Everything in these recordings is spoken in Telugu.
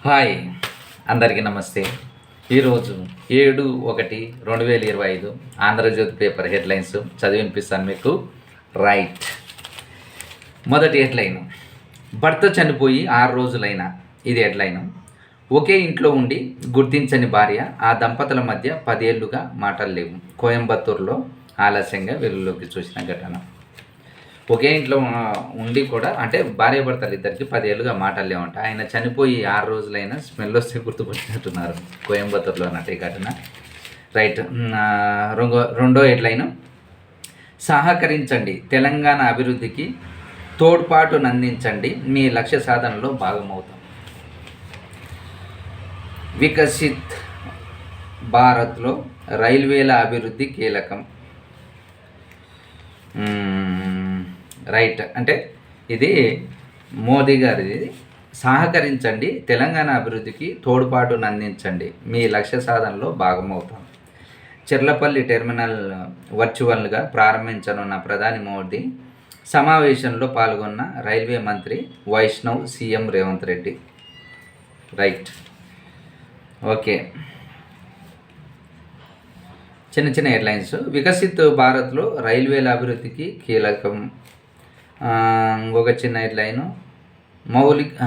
హాయ్, అందరికీ నమస్తే. ఈరోజు 7/1/2025 ఆంధ్రజ్యోతి పేపర్ హెడ్లైన్స్ చదివి వినిపిస్తాను మీకు. రైట్. మొదటి హెడ్లైన్, భర్త చనిపోయి 6 రోజులైనా. ఇది హెడ్లైన్. ఒకే ఇంట్లో ఉండి గుర్తించని భార్య, ఆ దంపతుల మధ్య 10 ఏళ్లుగా మాటలు లేవు. కోయంబత్తూరులో ఆలస్యంగా వెలుగులోకి చూసిన ఘటన. ఒకే ఇంట్లో ఉండి కూడా, అంటే భార్య భర్తలు ఇద్దరికి 10 ఏళ్ళుగా మాటలు లేవంట. ఆయన చనిపోయి 6 రోజులైనా స్మెల్ వస్తే గుర్తుపట్టినట్టున్నారు. కోయంబత్తూరులో అన్నట్టు ఈ ఘటన. రైట్. రెండో హెడ్లైన్, సహకరించండి, తెలంగాణ అభివృద్ధికి తోడ్పాటునందించండి, మీ లక్ష్య సాధనలో భాగమవుతాం. వికసిత్ భారత్లో రైల్వేల అభివృద్ధి కీలకం. రైట్. అంటే ఇది మోదీ గారిది. సహకరించండి, తెలంగాణ అభివృద్ధికి తోడ్పాటునందించండి, మీ లక్ష్య సాధనలో భాగమవుతాం. చెర్లపల్లి టెర్మినల్ వర్చువల్గా ప్రారంభించనున్న ప్రధాని మోదీ సమావేశంలో పాల్గొన్న రైల్వే మంత్రి Vaishnaw, CM Revanth Reddy. Right. Okay. చిన్న చిన్న హెడ్లైన్స్. వికసిత్ భారత్లో రైల్వేల అభివృద్ధికి కీలకం. ఇంకొక చిన్న హెడ్లైను,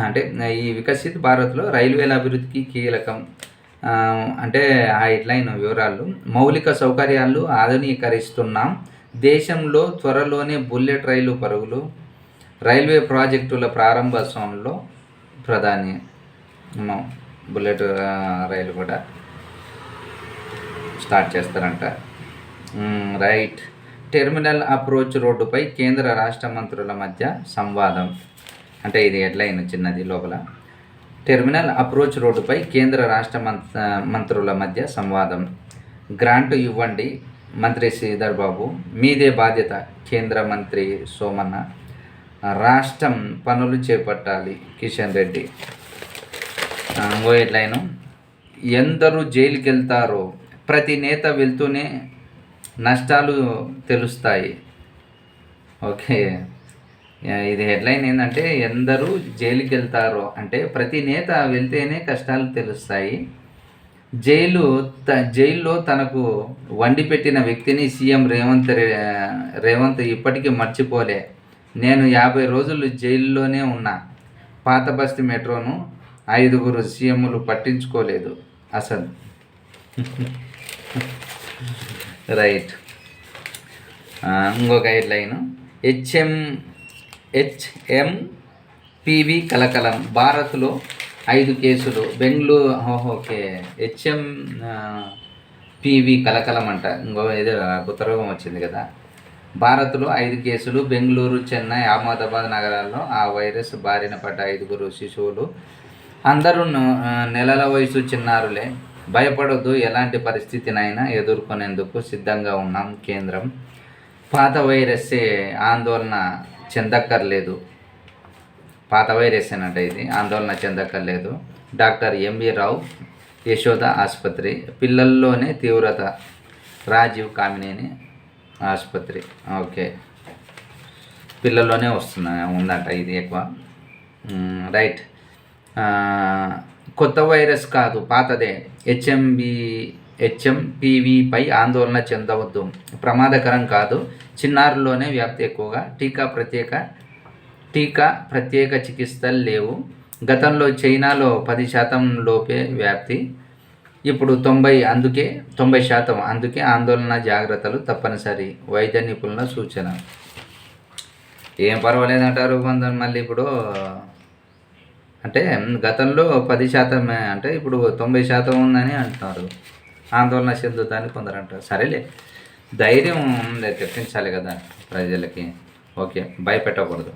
అంటే ఈ వికసిత్ భారత్లో రైల్వేల అభివృద్ధికి కీలకం. అంటే ఆ హెడ్లైన్ వివరాలు. మౌలిక సౌకర్యాలు ఆధునీకరిస్తున్నాం, దేశంలో త్వరలోనే బుల్లెట్ రైలు పరుగులు, రైల్వే ప్రాజెక్టుల ప్రారంభోత్సవంలో ప్రధాని. బుల్లెట్ రైలు కూడా స్టార్ట్ చేస్తారంట. రైట్. టెర్మినల్ అప్రోచ్ రోడ్డుపై కేంద్ర రాష్ట్ర మంత్రుల మధ్య సంవాదం. అంటే ఇది హెడ్లైన్ చిన్నది లోపల. టెర్మినల్ అప్రోచ్ రోడ్డుపై కేంద్ర రాష్ట్ర మంత్రుల మధ్య సంవాదం. గ్రాంట్ ఇవ్వండి, మంత్రి శ్రీధర్ బాబు, మీదే బాధ్యత, కేంద్ర మంత్రి సోమన్న. రాష్ట్రం పనులు చేపట్టాలి, కిషన్ రెడ్డి. ఇంకో హెడ్లైను, ఎందరూ జైలుకి వెళ్తారో, ప్రతి నేత వెళ్తూనే నష్టాలు తెలుస్తాయి. ఓకే. ఇది హెడ్లైన్ ఏంటంటే, ఎందరూ జైలుకి వెళ్తారో అంటే ప్రతి నేత వెళ్తేనే కష్టాలు తెలుస్తాయి. జైల్లో తనకు వండి పెట్టిన వ్యక్తిని సీఎం రేవంత్ ఇప్పటికీ మర్చిపోలే. నేను 50 రోజులు జైల్లోనే ఉన్నా. పాత బస్తీ మెట్రోను 5 సీఎంలు పట్టించుకోలేదు అసలు. రైట్. ఇంకొక హెడ్లైను, హెచ్ఎంపివి కలకలం, భారత్లో 5 కేసులు, బెంగళూరు. ఓకే. హెచ్ఎంపివి కలకలం అంట. ఏదో కొత్త రోగం వచ్చింది కదా. భారత్లో 5 కేసులు, బెంగళూరు, చెన్నై, అహ్మదాబాద్ నగరాల్లో ఆ వైరస్ బారిన పడ్డ 5 శిశువులు. అందరూ నెలల వయసు చిన్నారులే. భయపడొద్దు, ఎలాంటి పరిస్థితినైనా ఎదుర్కొనేందుకు సిద్ధంగా ఉన్నాం, కేంద్రం. పాత వైరస్సే, ఆందోళన చెందక్కర్లేదు. పాత వైరస్ అన్నట్టు ఇది, ఆందోళన చెందక్కర్లేదు. డాక్టర్ ఎంవి రావు, యశోద ఆసుపత్రి. పిల్లల్లోనే తీవ్రత, రాజీవ్ కామినేని ఆసుపత్రి. ఓకే. పిల్లల్లోనే ఉందంట ఇది ఎక్కువ. రైట్. కొత్త వైరస్ కాదు, పాతదే. హెచ్ఎంపివిపై ఆందోళన చెందవద్దు, ప్రమాదకరం కాదు, చిన్నారుల్లోనే వ్యాప్తి ఎక్కువగా, టీకా ప్రత్యేక చికిత్సలు లేవు. గతంలో చైనాలో 10% లోపే వ్యాప్తి, ఇప్పుడు 90%. అందుకే ఆందోళన, జాగ్రత్తలు తప్పనిసరి, వైద్య నిపుణుల సూచన. ఏం పర్వాలేదంటారు కొందరు. మళ్ళీ ఇప్పుడు అంటే గతంలో 10%, అంటే ఇప్పుడు 90% ఉందని అంటున్నారు. ఆందోళన చెందుతాని కొందరు అంటారు. సరేలే, ధైర్యం తెప్పించాలి కదా ప్రజలకి. ఓకే. భయపెట్టకూడదు.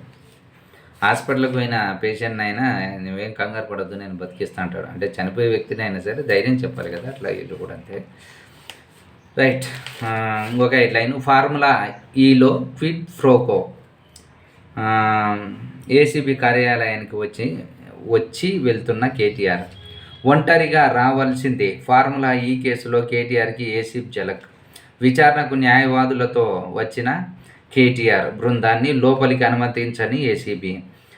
హాస్పిటల్కి పోయిన పేషెంట్ అయినా నువ్వేం కంగారు పడద్దు, నేను బతికిస్తా అంటాడు. అంటే చనిపోయే వ్యక్తిని అయినా సరే ధైర్యం చెప్పాలి కదా. అట్లా వీళ్ళు కూడా అంతే. రైట్. ఇంకొక హెడ్లైన్, ఫార్ములా ఈలో క్విడ్ ప్రోకో. ఏసీబీ కార్యాలయానికి వచ్చి వెళ్తున్న కేటీఆర్. ఒంటరిగా రావాల్సిందే, ఫార్ములా ఈ కేసులో కేటీఆర్కి ఏసీబీ జలక్. విచారణకు న్యాయవాదులతో వచ్చిన కేటీఆర్ బృందాన్ని లోపలికి అనుమతించని ఏసీబీ.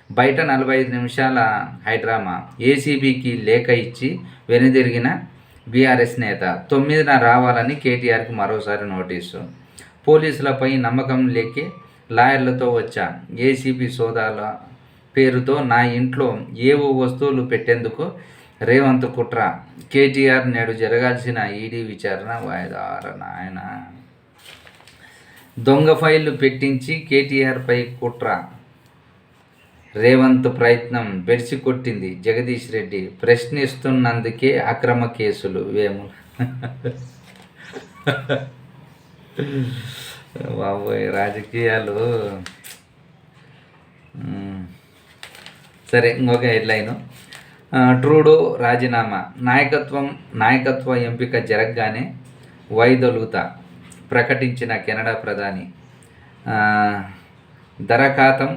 బయట 45 నిమిషాల హైడ్రామా. ఏసీబీకి లేఖ ఇచ్చి వెనుదిరిగిన బీఆర్ఎస్ నేత. 9న రావాలని కేటీఆర్కి మరోసారి నోటీసు. పోలీసులపై నమ్మకం లేకే లాయర్లతో వచ్చా. ఏసీబీ సోదాల పేరుతో నా ఇంట్లో ఏవో వస్తువులు పెట్టేందుకు రేవంత్ కుట్ర. కేటీఆర్ నేడు జరగాల్సిన ఈడీ విచారణ వాయిదా. నాయన దొంగ ఫైళ్లు పెట్టించి కేటీఆర్పై కుట్ర. రేవంత్ ప్రయత్నం బెడిసి కొట్టింది జగదీష్ రెడ్డి. ప్రశ్నిస్తున్నందుకే అక్రమ కేసులు. వేము బాబోయ్ రాజకీయాలు. సరే, ఇంకొక హెడ్లైను. ట్రూడో రాజీనామా. నాయకత్వ ఎంపిక జరగగానే వైదొలుగుతా ప్రకటించిన కెనడా ప్రధాని. దరఖాతం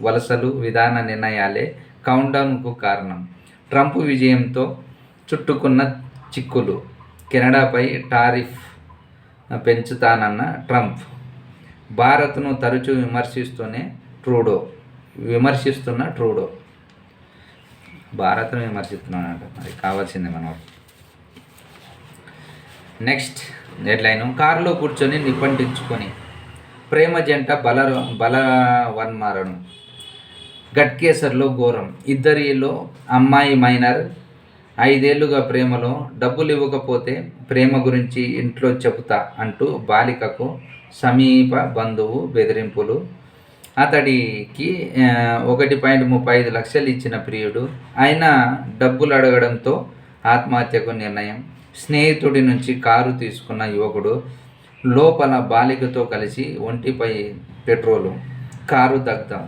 వలసలు విధాన నిర్ణయాలే కౌంట్డౌన్కు కారణం. ట్రంప్ విజయంతో చుట్టుకున్న చిక్కులు. కెనడాపై టారిఫ్ పెంచుతానన్న ట్రంప్. భారత్ను తరచూ విమర్శిస్తున్న ట్రూడో భారత్ను విమర్శిస్తున్నానంట. మరి కావాల్సిందే మనం. నెక్స్ట్ హెడ్లైను. కారులో కూర్చొని నిప్పంటించుకొని ప్రేమ జంట బలవన్మరణం. గట్కేసర్లో ఘోరం. ఇద్దరిలో అమ్మాయి మైనర్. 5 ఏళ్లుగా ప్రేమలో. డబ్బులు ఇవ్వకపోతే ప్రేమ గురించి ఇంట్లో చెబుతా అంటూ బాలికకు సమీప బంధువు బెదిరింపులు. అతడికి 1.35 లక్షలు ఇచ్చిన ప్రియుడు. అయినా డబ్బులు అడగడంతో ఆత్మహత్యకు నిర్ణయం. స్నేహితుడి నుంచి కారు తీసుకున్న యువకుడు లోపల బాలికతో కలిసి ఒంటిపై పెట్రోలు. కారు దగ్ధం.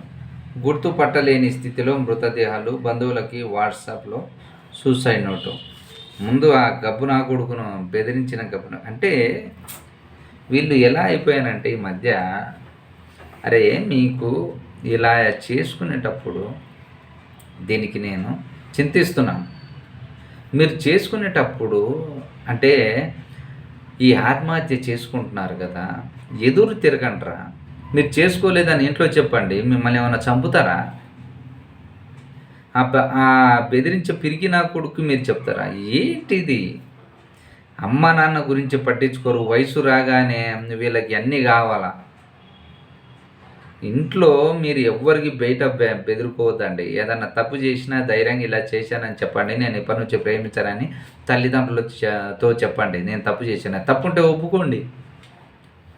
గుర్తుపట్టలేని స్థితిలో మృతదేహాలు. బంధువులకి వాట్సాప్లో సూసైడ్ నోటు. ముందు ఆ గబ్బునా కొడుకును బెదిరించిన గబ్బున. అంటే వీళ్ళు ఎలా అయిపోయానంటే ఈ మధ్య, అరే మీకు ఇలా చేసుకునేటప్పుడు దీనికి నేను చింతిస్తున్నాను. మీరు చేసుకునేటప్పుడు అంటే ఈ ఆత్మహత్య చేసుకుంటున్నారు కదా, ఎదురు తిరగండ్రా. మీరు చేసుకోలేదని ఇంట్లో చెప్పండి. మిమ్మల్ని ఏమైనా చంపుతారా? ఆ బెదిరించే పిరికి నా కొడుకు మీరు చెప్తారా? ఏంటిది? అమ్మ నాన్న గురించి పట్టించుకోరు. వయసు రాగానే వీళ్ళకి అన్నీ కావాలా. ఇంట్లో మీరు ఎవ్వరికి బయట బెదిరిపోవద్దండి. ఏదన్నా తప్పు చేసినా ధైర్యంగా ఇలా చేశానని చెప్పండి. నేను ఇప్పటి నుంచి ప్రేమించానని తల్లిదండ్రులతో చెప్పండి. నేను తప్పు చేశాను. తప్పుంటే ఒప్పుకోండి.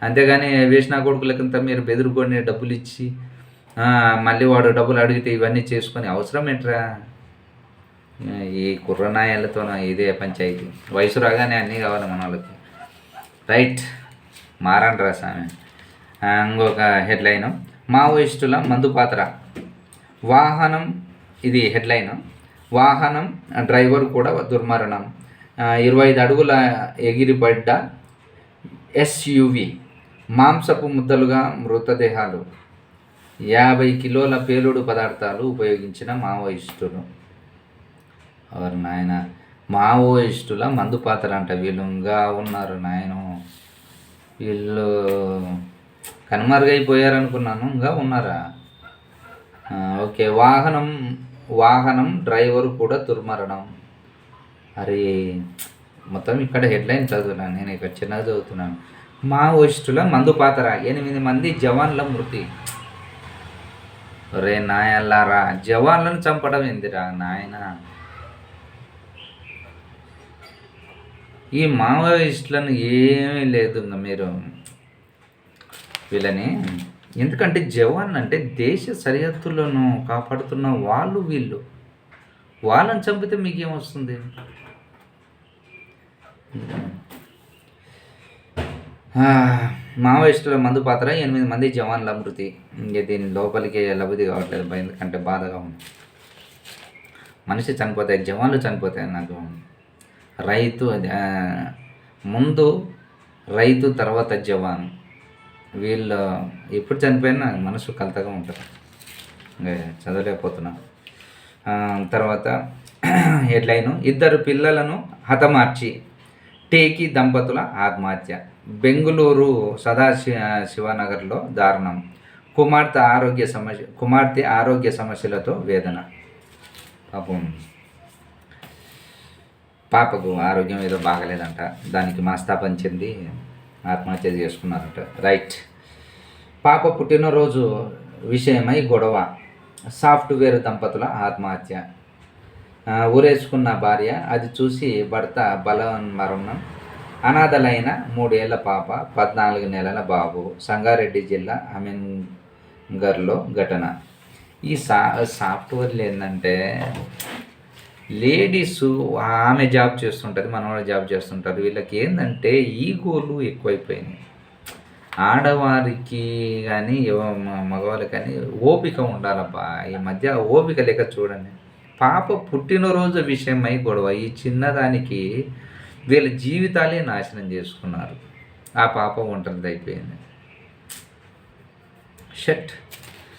అంతేగాని వేసిన కొడుకులకంతా మీరు బెదిరుకొని డబ్బులు ఇచ్చి మళ్ళీ వాడు డబ్బులు అడిగితే ఇవన్నీ చేసుకొని అవసరం ఏంట్రా? ఈ కుర్రనాయాలతో ఇదే పంచాయతీ. వయసు రాగానే అన్నీ కావాలి మన వాళ్ళకి. రైట్, మారండి రా స్వామి. ఇంకొక హెడ్లైను. మావోయిస్టుల మందుపాత్ర. వాహనం, ఇది హెడ్లైను. వాహనం డ్రైవర్ కూడా దుర్మరణం. 25 అడుగుల ఎగిరిపడ్డ ఎస్యూవి. మాంసపు ముద్దలుగా మృతదేహాలు. 50 కిలోల పేలుడు పదార్థాలు ఉపయోగించిన మావోయిస్టులు. ఎవరు నాయన? మావోయిస్టుల మందుపాత్ర అంట. వీళ్ళుగా ఉన్నారు నాయన. వీళ్ళు కనుమరుగైపోయారనుకున్నాను. ఇంకా ఉన్నారా? ఓకే. వాహనం డ్రైవరు కూడా దుర్మరణం. అరే మొత్తం ఇక్కడ హెడ్లైన్ చదువుతున్నాను. నేను ఇక్కడ చిన్నగా చదువుతున్నాను. మావోయిస్టుల మందుపాత్ర. 8 మంది జవాన్ల మృతి. రే నాయల్లారా, జవాన్లను చంపడం ఏందిరా నాయన? ఈ మావోయిస్టులను ఏమీ లేదు. మీరు వీళ్ళని, ఎందుకంటే జవాన్ అంటే దేశ సరిహద్దులను కాపాడుతున్న వాళ్ళు. వాళ్ళని చంపితే మీకేమొస్తుంది? మావోయిస్టుల మందు పాత్ర. 8 మంది జవాన్ల మృతి. ఇంక దీని లోపలికి లబుది కావట్లేదు. ఎందుకంటే బాధగా ఉంది. మనిషి చనిపోతాయి, జవాన్లు చనిపోతాయి. నాకు ముందు రైతు తర్వాత జవాన్. వీళ్ళు ఎప్పుడు చనిపోయినా నాకు మనసు కలతగా ఉంటుంది. చదవలేకపోతున్నా. తర్వాత హెడ్లైను. 2 పిల్లలను హతమార్చి టేకి దంపతుల ఆత్మహత్య. బెంగుళూరు సదాశివనగర్లో దారుణం. కుమార్తె ఆరోగ్య సమస్యలతో వేదన. పాపం పాపకు ఆరోగ్యం ఏదో బాగలేదంట, దానికి మనస్తాపం చెంది ఆత్మహత్య చేసుకున్నారంట. రైట్. పాప పుట్టినరోజు విషయమై గొడవ, సాఫ్ట్వేర్ దంపతుల ఆత్మహత్య. ఊరేసుకున్న భార్య, అది చూసి భర్త బలవన్మరణం. అనాథలైన 3 ఏళ్ల పాప, 14 నెలల బాబు. సంగారెడ్డి జిల్లా అమీన్గర్లో ఘటన. ఈ సాఫ్ట్వేర్లు ఏంటంటే లేడీస్, ఆమె జాబ్ చేస్తుంటుంది, మనవాళ్ళు జాబ్ చేస్తుంటారు. వీళ్ళకి ఏంటంటే ఈగోలు ఎక్కువైపోయినాయి. ఆడవారికి కానీ మగవాళ్ళకి కానీ ఓపిక ఉండాలబ్బా. ఈ మధ్య ఓపిక లేక చూడండి. పాప పుట్టినరోజు విషయమై గొడవ. ఈ చిన్నదానికి వీళ్ళ జీవితాలే నాశనం చేసుకున్నారు. ఆ పాప ఒంటరిది అయిపోయింది. షట్.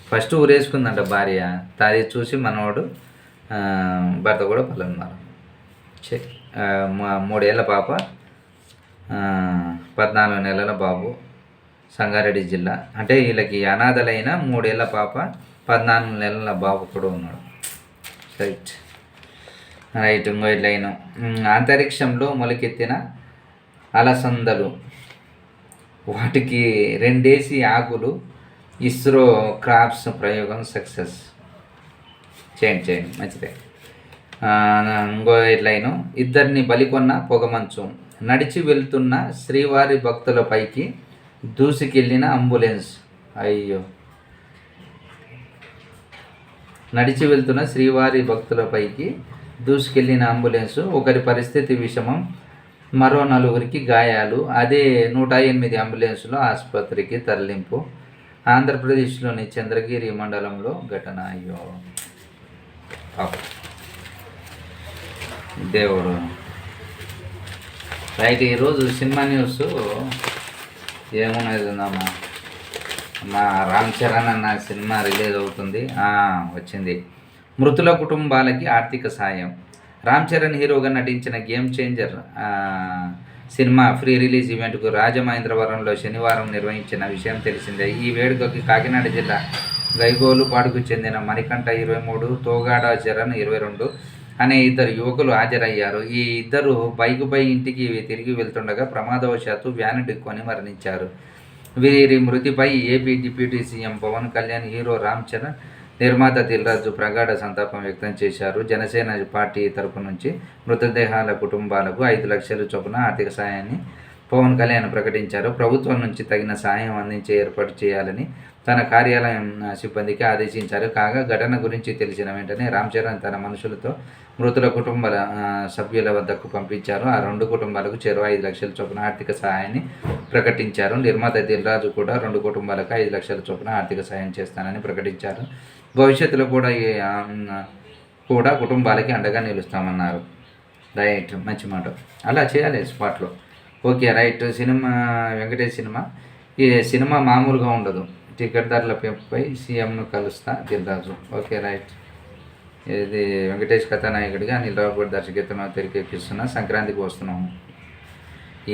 ఫస్ట్ ఊరేసుకుందంట భార్య, తాది చూసి మనవాడు భర్త కూడా పలున్నారు. 3 ఏళ్ల పాప, 14 నెలల బాబు. సంగారెడ్డి జిల్లా. అంటే వీళ్ళకి అనాథలైన 3 ఏళ్ల పాప, 14 నెలల బాబు కూడా ఉన్నాడు. రైట్. ఇంకో లైను. అంతరిక్షంలో మొలకెత్తిన అలసందలు, వాటికి 2 ఆకులు. ఇస్రో క్రాప్స్ ప్రయోగం సక్సెస్. చేయండి మంచిదే. ఇంకో లైను. ఇద్దరిని బలికొన్న పొగమంచు, నడిచి వెళ్తున్న శ్రీవారి భక్తులపైకి దూసుకెళ్ళిన అంబులెన్స్. అయ్యో. నడిచి వెళ్తున్న శ్రీవారి భక్తులపైకి దూసుకెళ్ళిన అంబులెన్సు, ఒకరి పరిస్థితి విషమం, మరో 4 గాయాలు. అదే 108 అంబులెన్సులో ఆసుపత్రికి తరలింపు. ఆంధ్రప్రదేశ్లోని చంద్రగిరి మండలంలో ఘటన. అయ్యో దేవుడు. రైట్. ఈరోజు సినిమా న్యూస్ ఏమున్నది ఉందమ్మా. మా రామ్ చరణ్ అన్న సినిమా రిలీజ్ అవుతుంది, వచ్చింది. మృతుల కుటుంబాలకి ఆర్థిక సాయం. రామ్ చరణ్ హీరోగా నటించిన game changer cinema pre release ఈవెంట్కు రాజమహేంద్రవరంలో శనివారం నిర్వహించిన విషయం తెలిసిందే. ఈ వేడుకకి కాకినాడ జిల్లా గైగోలుపాడుకు చెందిన మణికంఠ 23, తోగాడ చరణ్ 22 అనే 2 యువకులు హాజరయ్యారు. ఈ ఇద్దరు బైకుపై ఇంటికి తిరిగి వెళ్తుండగా ప్రమాదవశాత్తు వ్యాన్ ఢీకొని మరణించారు. వీరి మృతిపై AP deputy CM Pawan Kalyan, hero Ram Charan, నిర్మాత దిల్రాజు ప్రగాఢ సంతాపం వ్యక్తం చేశారు. జనసేన పార్టీ తరపు నుంచి మృతదేహాల కుటుంబాలకు 5 లక్షల చొప్పున ఆర్థిక సాయాన్ని పవన్ కళ్యాణ్ ప్రకటించారు. ప్రభుత్వం నుంచి తగిన సాయం అందించే ఏర్పాటు చేయాలని తన కార్యాలయం సిబ్బందికి ఆదేశించారు. కాగా ఘటన గురించి తెలిసిన వెంటనే రామ్ చరణ్ తన మనుషులతో మృతుల కుటుంబాల సభ్యుల వద్దకు పంపించారు. ఆ 2 కుటుంబాలకు చెరో 5 లక్షల చొప్పున ఆర్థిక సహాయాన్ని ప్రకటించారు. నిర్మాత దిల్రాజు కూడా 2 కుటుంబాలకు 5 లక్షల చొప్పున ఆర్థిక సాయం చేస్తానని ప్రకటించారు. భవిష్యత్తులో కూడా కుటుంబాలకి అండగా నిలుస్తామన్నారు. రైట్. మంచి మాట. అలా చేయాలి స్పాట్లో. Okay. Right. Cinema Venkatesh cinema. ఈ సినిమా మామూలుగా ఉండదు. టికెట్ ధరల పెంపుపై సీఎంను కలుస్తా దిల్రాజు. ఓకే. రైట్. ఇది వెంకటేష్ కథానాయకుడిగా అనిల్ రావుపూడి దర్శకత్వంలో తెరకెక్కిస్తున్న సంక్రాంతికి వస్తున్నాము.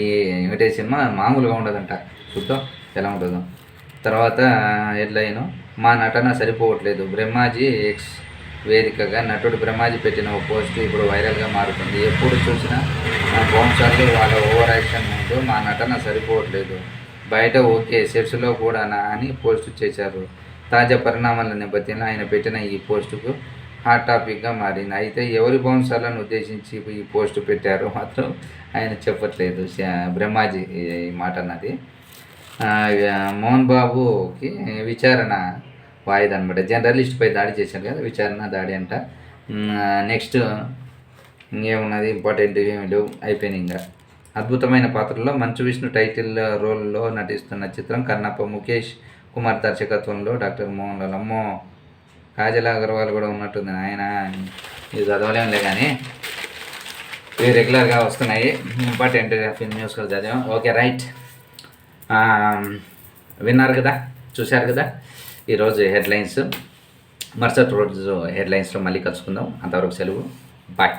ఈ వెంకటేష్ సినిమా మామూలుగా ఉండదంట. చూద్దాం ఎలా ఉంటుందో. తర్వాత హెడ్లైను, మా నటన సరిపోవట్లేదు. బ్రహ్మాజీ ఎక్స్ వేదికగా నటుడు బ్రహ్మాజీ పెట్టిన ఓ పోస్ట్ ఇప్పుడు వైరల్గా మారుతుంది. ఎప్పుడు చూసినా బౌన్సర్లు వాళ్ళ ఓవర్ యాక్షన్ ముందు మా నటన సరిపోవట్లేదు, బయట ఓకే సెట్స్లో కూడానా అని పోస్ట్ చేశారు. తాజా పరిణామాల నేపథ్యంలో ఆయన పెట్టిన ఈ పోస్టుకు హాట్ టాపిక్గా మారింది. అయితే ఎవరి బౌన్సర్లను ఉద్దేశించి ఈ పోస్టు పెట్టారో మాత్రం ఆయన చెప్పట్లేదు. బ్రహ్మాజీ ఈ మాట అన్నది. మోహన్ బాబుకి విచారణ వాయిదా అనమాట. జర్నలిస్ట్పై దాడి చేశారు కదా, విచారణ దాడి అంట. నెక్స్ట్ ఇంకేమున్నది, ఇంపార్టెంట్ ఏమి లేవు, అయిపోయినాయి. ఇంకా అద్భుతమైన పాత్రలో మంచు విష్ణు టైటిల్ రోల్లో నటిస్తున్న చిత్రం కన్నప్ప. ముఖేష్ కుమార్ దర్శకత్వంలో డాక్టర్ మోహన్ లాల్. అమ్మో, కాజల్ అగర్వాల్ కూడా ఉన్నట్టుంది. ఆయన ఇది చదవలేములే కానీ ఇవి రెగ్యులర్గా వస్తున్నాయి. ఇంపార్టెంట్ ఫిల్మ్ న్యూస్ కూడా చదివాం. ఓకే. రైట్. విన్నారు కదా, చూశారు కదా ఈరోజు హెడ్లైన్స్. మరుసటి రోజు హెడ్లైన్స్లో మళ్ళీ కలుసుకుందాం. అంతవరకు సెలవు. బాయ్.